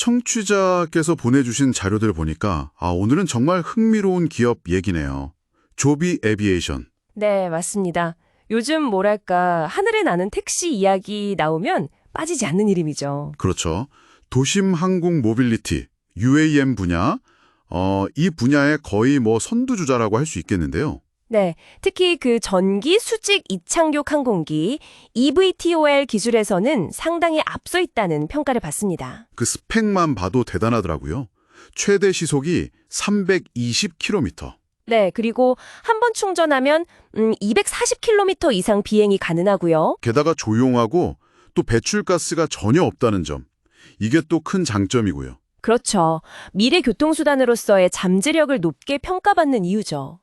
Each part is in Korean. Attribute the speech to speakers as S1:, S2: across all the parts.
S1: 청취자께서 보내주신 자료들 보니까 오늘은 정말 흥미로운 기업 얘기네요. 조비 에비에이션.
S2: 네, 맞습니다. 요즘 뭐랄까 하늘에 나는 택시 이야기 나오면 빠지지 않는 이름이죠.
S1: 그렇죠. 도심 항공 모빌리티, UAM 분야, 이 분야의 거의 선두주자라고 할 수 있겠는데요.
S2: 네, 특히 그 전기 수직 이착륙 항공기 EVTOL 기술에서는 상당히 앞서 있다는 평가를 받습니다.
S1: 그 스펙만 봐도 대단하더라고요. 최대 시속이 320km.
S2: 네, 그리고 한 번 충전하면 240km 이상 비행이 가능하고요.
S1: 게다가 조용하고 또 배출가스가 전혀 없다는 점. 이게 또 큰 장점이고요.
S2: 그렇죠. 미래 교통수단으로서의 잠재력을 높게 평가받는 이유죠.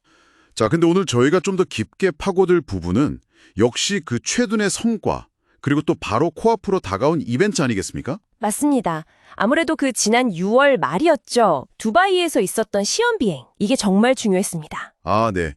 S1: 자, 근데 오늘 저희가 좀 더 깊게 파고들 부분은 역시 그 최근의 성과, 그리고 또 바로 코앞으로 다가온 이벤트 아니겠습니까?
S2: 맞습니다. 아무래도 그 지난 6월 말이었죠. 두바이에서 있었던 시험 비행. 이게 정말 중요했습니다.
S1: 네.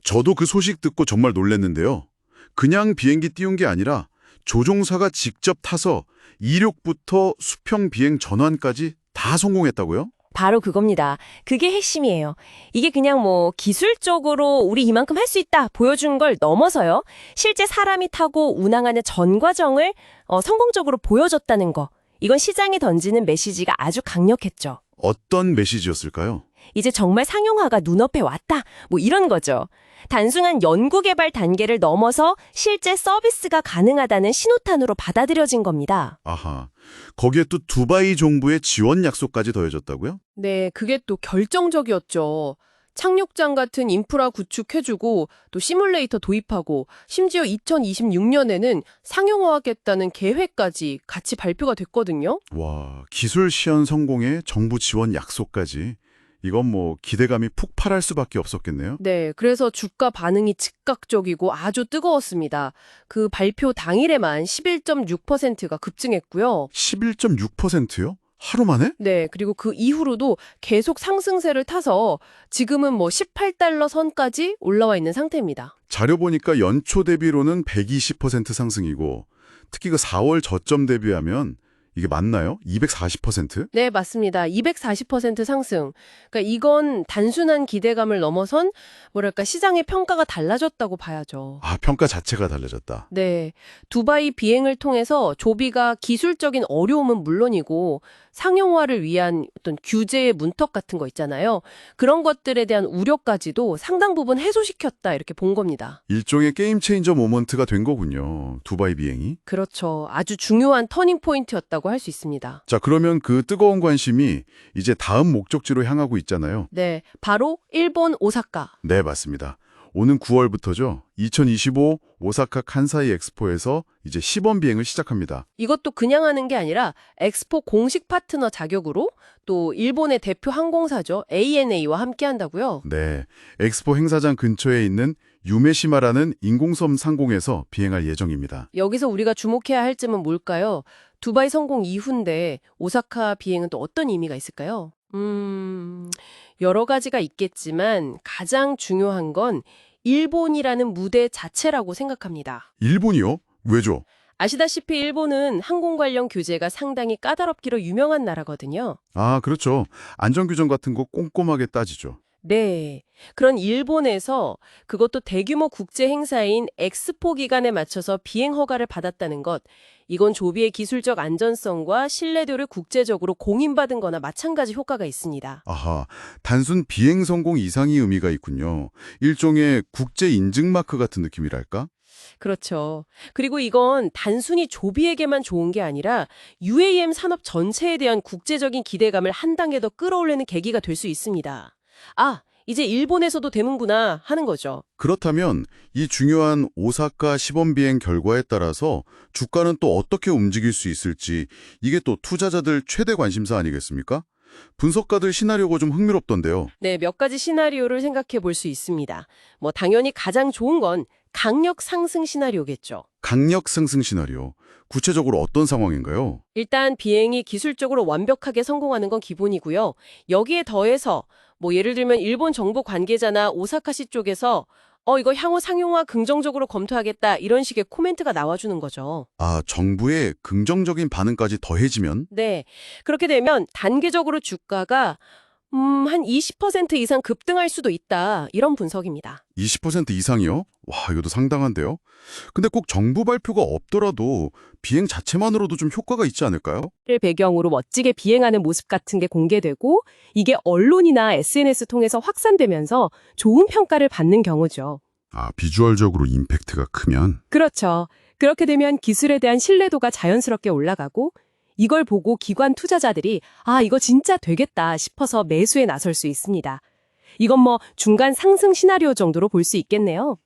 S1: 저도 그 소식 듣고 정말 놀랐는데요. 그냥 비행기 띄운 게 아니라 조종사가 직접 타서 이륙부터 수평 비행 전환까지 다 성공했다고요?
S2: 바로 그겁니다. 그게 핵심이에요. 이게 그냥 기술적으로 우리 이만큼 할 수 있다 보여준 걸 넘어서요. 실제 사람이 타고 운항하는 전 과정을 성공적으로 보여줬다는 거. 이건 시장에 던지는 메시지가 아주 강력했죠.
S1: 어떤 메시지였을까요?
S2: 이제 정말 상용화가 눈앞에 왔다. 이런 거죠. 단순한 연구개발 단계를 넘어서 실제 서비스가 가능하다는 신호탄으로 받아들여진 겁니다.
S1: 아하, 거기에 또 두바이 정부의 지원 약속까지 더해졌다고요?
S3: 네, 그게 또 결정적이었죠. 착륙장 같은 인프라 구축해주고 또 시뮬레이터 도입하고 심지어 2026년에는 상용화하겠다는 계획까지 같이 발표가 됐거든요.
S1: 와, 기술 시연 성공에 정부 지원 약속까지. 이건 기대감이 폭발할 수밖에 없었겠네요.
S3: 네, 그래서 주가 반응이 즉각적이고 아주 뜨거웠습니다. 그 발표 당일에만 11.6%가 급증했고요.
S1: 11.6%요? 하루 만에?
S3: 네, 그리고 그 이후로도 계속 상승세를 타서 지금은 18달러 선까지 올라와 있는 상태입니다.
S1: 자료 보니까 연초 대비로는 120% 상승이고 특히 그 4월 저점 대비하면 이게 맞나요? 240%?
S3: 네, 맞습니다. 240% 상승. 그러니까 이건 단순한 기대감을 넘어선 시장의 평가가 달라졌다고 봐야죠.
S1: 평가 자체가 달라졌다.
S3: 네, 두바이 비행을 통해서 조비가 기술적인 어려움은 물론이고 상용화를 위한 어떤 규제의 문턱 같은 거 있잖아요. 그런 것들에 대한 우려까지도 상당 부분 해소시켰다 이렇게 본 겁니다.
S1: 일종의 게임 체인저 모먼트가 된 거군요. 두바이 비행이.
S3: 그렇죠. 아주 중요한 터닝 포인트였다고 할 수 있습니다.
S1: 자, 그러면 그 뜨거운 관심이 이제 다음 목적지로 향하고 있잖아요.
S3: 네, 바로 일본 오사카.
S1: 네, 맞습니다. 오는 9월부터죠. 2025 오사카 칸사이 엑스포에서 이제 시범 비행을 시작합니다.
S3: 이것도 그냥 하는 게 아니라 엑스포 공식 파트너 자격으로 또 일본의 대표 항공사죠. ANA와 함께 한다고요.
S1: 네, 엑스포 행사장 근처에 있는 유메시마라는 인공섬 상공에서 비행할 예정입니다.
S3: 여기서 우리가 주목해야 할 점은 뭘까요? 두바이 성공 이후인데 오사카 비행은 또 어떤 의미가 있을까요? 여러 가지가 있겠지만 가장 중요한 건 일본이라는 무대 자체라고 생각합니다.
S1: 일본이요? 왜죠?
S3: 아시다시피 일본은 항공 관련 규제가 상당히 까다롭기로 유명한 나라거든요.
S1: 그렇죠. 안전규정 같은 거 꼼꼼하게 따지죠.
S3: 네. 그런 일본에서 그것도 대규모 국제 행사인 엑스포 기간에 맞춰서 비행 허가를 받았다는 것, 이건 조비의 기술적 안전성과 신뢰도를 국제적으로 공인받은 거나 마찬가지 효과가 있습니다.
S1: 아하, 단순 비행 성공 이상의 의미가 있군요. 일종의 국제 인증 마크 같은 느낌이랄까?
S3: 그렇죠. 그리고 이건 단순히 조비에게만 좋은 게 아니라 UAM 산업 전체에 대한 국제적인 기대감을 한 단계 더 끌어올리는 계기가 될 수 있습니다. 이제 일본에서도 되는구나 하는 거죠.
S1: 그렇다면 이 중요한 오사카 시범 비행 결과에 따라서 주가는 또 어떻게 움직일 수 있을지 이게 또 투자자들 최대 관심사 아니겠습니까? 분석가들 시나리오가 좀 흥미롭던데요.
S3: 네, 몇 가지 시나리오를 생각해 볼 수 있습니다. 당연히 가장 좋은 건 강력 상승 시나리오겠죠.
S1: 강력 상승 시나리오. 구체적으로 어떤 상황인가요?
S3: 일단 비행이 기술적으로 완벽하게 성공하는 건 기본이고요. 여기에 더해서 예를 들면 일본 정부 관계자나 오사카시 쪽에서 이거 향후 상용화 긍정적으로 검토하겠다 이런 식의 코멘트가 나와주는 거죠.
S1: 아, 정부의 긍정적인 반응까지 더해지면
S3: 네. 그렇게 되면 단계적으로 주가가 한 20% 이상 급등할 수도 있다. 이런 분석입니다.
S1: 20% 이상이요? 와, 이것도 상당한데요? 근데 꼭 정부 발표가 없더라도 비행 자체만으로도 좀 효과가 있지 않을까요?
S3: 를 배경으로 멋지게 비행하는 모습 같은 게 공개되고 이게 언론이나 SNS 통해서 확산되면서 좋은 평가를 받는 경우죠.
S1: 아, 비주얼적으로 임팩트가 크면?
S3: 그렇죠. 그렇게 되면 기술에 대한 신뢰도가 자연스럽게 올라가고 이걸 보고 기관 투자자들이 이거 진짜 되겠다 싶어서 매수에 나설 수 있습니다. 이건 뭐 중간 상승 시나리오 정도로 볼 수 있겠네요.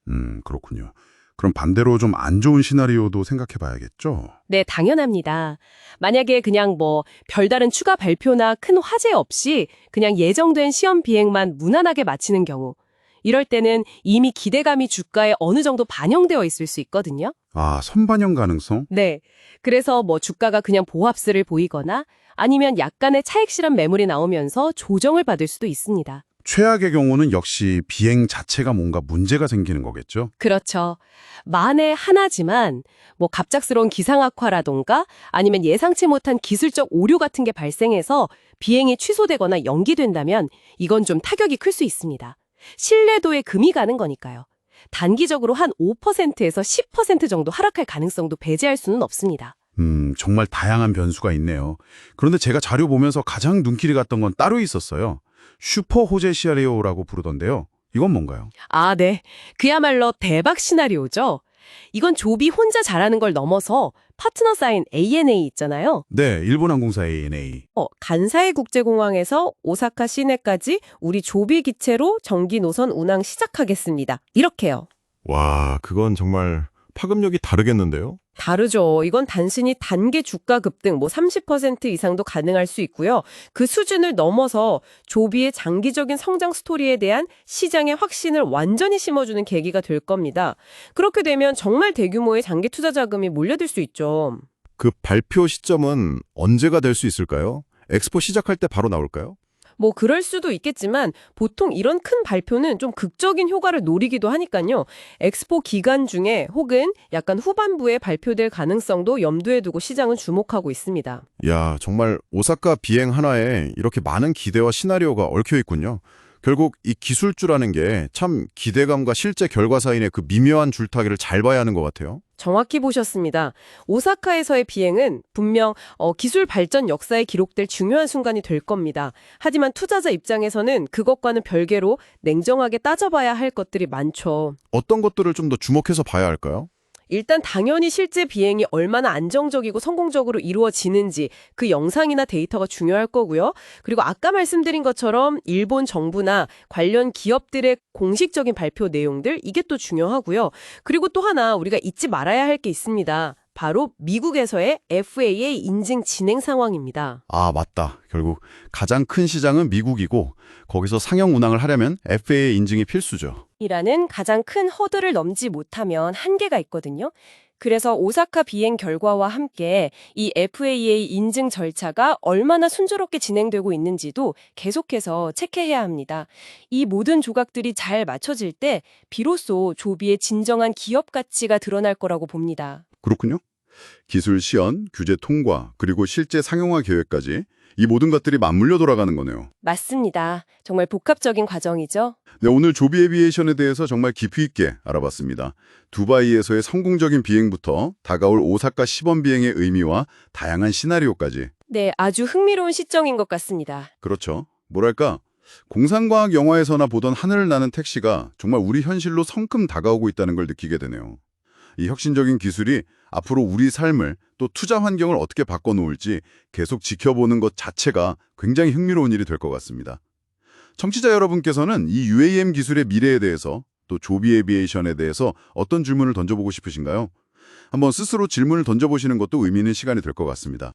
S1: 그렇군요. 그럼 반대로 좀 안 좋은 시나리오도 생각해 봐야겠죠?
S3: 네, 당연합니다. 만약에 그냥 뭐 별다른 추가 발표나 큰 화재 없이 그냥 예정된 시험 비행만 무난하게 마치는 경우 이럴 때는 이미 기대감이 주가에 어느 정도 반영되어 있을 수 있거든요.
S1: 아, 선반영 가능성?
S3: 네. 그래서 뭐 주가가 그냥 보합세를 보이거나 아니면 약간의 차익 실현 매물이 나오면서 조정을 받을 수도 있습니다.
S1: 최악의 경우는 역시 비행 자체가 뭔가 문제가 생기는 거겠죠?
S3: 그렇죠. 만에 하나지만 뭐 갑작스러운 기상 악화라던가 아니면 예상치 못한 기술적 오류 같은 게 발생해서 비행이 취소되거나 연기된다면 이건 좀 타격이 클 수 있습니다. 신뢰도에 금이 가는 거니까요. 단기적으로 한 5%에서 10% 정도 하락할 가능성도 배제할 수는 없습니다.
S1: 정말 다양한 변수가 있네요. 그런데 제가 자료 보면서 가장 눈길이 갔던 건 따로 있었어요. 슈퍼 호재 시나리오라고 부르던데요. 이건 뭔가요?
S3: 네. 그야말로 대박 시나리오죠. 이건 조비 혼자 잘하는 걸 넘어서 파트너 사인 ANA 있잖아요.
S1: 네, 일본항공사 ANA.
S3: 간사이 국제공항에서 오사카 시내까지 우리 조비 기체로 정기 노선 운항 시작하겠습니다. 이렇게요.
S4: 와, 그건 정말 파급력이 다르겠는데요?
S3: 다르죠. 이건 단순히 단기 주가 급등 30% 이상도 가능할 수 있고요. 그 수준을 넘어서 조비의 장기적인 성장 스토리에 대한 시장의 확신을 완전히 심어주는 계기가 될 겁니다. 그렇게 되면 정말 대규모의 장기 투자 자금이 몰려들 수 있죠.
S4: 그 발표 시점은 언제가 될 수 있을까요? 엑스포 시작할 때 바로 나올까요?
S3: 뭐 그럴 수도 있겠지만 보통 이런 큰 발표는 좀 극적인 효과를 노리기도 하니까요. 엑스포 기간 중에 혹은 약간 후반부에 발표될 가능성도 염두에 두고 시장은 주목하고 있습니다.
S4: 야, 정말 오사카 비행 하나에 이렇게 많은 기대와 시나리오가 얽혀 있군요. 결국 이 기술주라는 게 참 기대감과 실제 결과 사이의 그 미묘한 줄타기를 잘 봐야 하는 것 같아요.
S3: 정확히 보셨습니다. 오사카에서의 비행은 분명 기술 발전 역사에 기록될 중요한 순간이 될 겁니다. 하지만 투자자 입장에서는 그것과는 별개로 냉정하게 따져봐야 할 것들이 많죠.
S4: 어떤 것들을 좀 더 주목해서 봐야 할까요?
S3: 일단 당연히 실제 비행이 얼마나 안정적이고 성공적으로 이루어지는지 그 영상이나 데이터가 중요할 거고요. 그리고 아까 말씀드린 것처럼 일본 정부나 관련 기업들의 공식적인 발표 내용들 이게 또 중요하고요. 그리고 또 하나 우리가 잊지 말아야 할 게 있습니다. 바로 미국에서의 FAA 인증 진행 상황입니다.
S1: 아, 맞다. 결국 가장 큰 시장은 미국이고 거기서 상용 운항을 하려면 FAA 인증이 필수죠.
S2: 이라는 가장 큰 허들을 넘지 못하면 한계가 있거든요. 그래서 오사카 비행 결과와 함께 이 FAA 인증 절차가 얼마나 순조롭게 진행되고 있는지도 계속해서 체크해야 합니다. 이 모든 조각들이 잘 맞춰질 때 비로소 조비의 진정한 기업 가치가 드러날 거라고 봅니다.
S1: 그렇군요. 기술 시연, 규제 통과, 그리고 실제 상용화 계획까지 이 모든 것들이 맞물려 돌아가는 거네요.
S2: 맞습니다. 정말 복합적인 과정이죠.
S1: 네, 오늘 조비 에비에이션에 대해서 정말 깊이 있게 알아봤습니다. 두바이에서의 성공적인 비행부터 다가올 오사카 시범 비행의 의미와 다양한 시나리오까지.
S2: 네, 아주 흥미로운 시점인 것 같습니다.
S1: 그렇죠. 뭐랄까, 공상과학 영화에서나 보던 하늘을 나는 택시가 정말 우리 현실로 성큼 다가오고 있다는 걸 느끼게 되네요. 이 혁신적인 기술이 앞으로 우리 삶을 또 투자 환경을 어떻게 바꿔놓을지 계속 지켜보는 것 자체가 굉장히 흥미로운 일이 될 것 같습니다. 청취자 여러분께서는 이 UAM 기술의 미래에 대해서 또 조비 에비에이션에 대해서 어떤 질문을 던져보고 싶으신가요? 한번 스스로 질문을 던져보시는 것도 의미 있는 시간이 될 것 같습니다.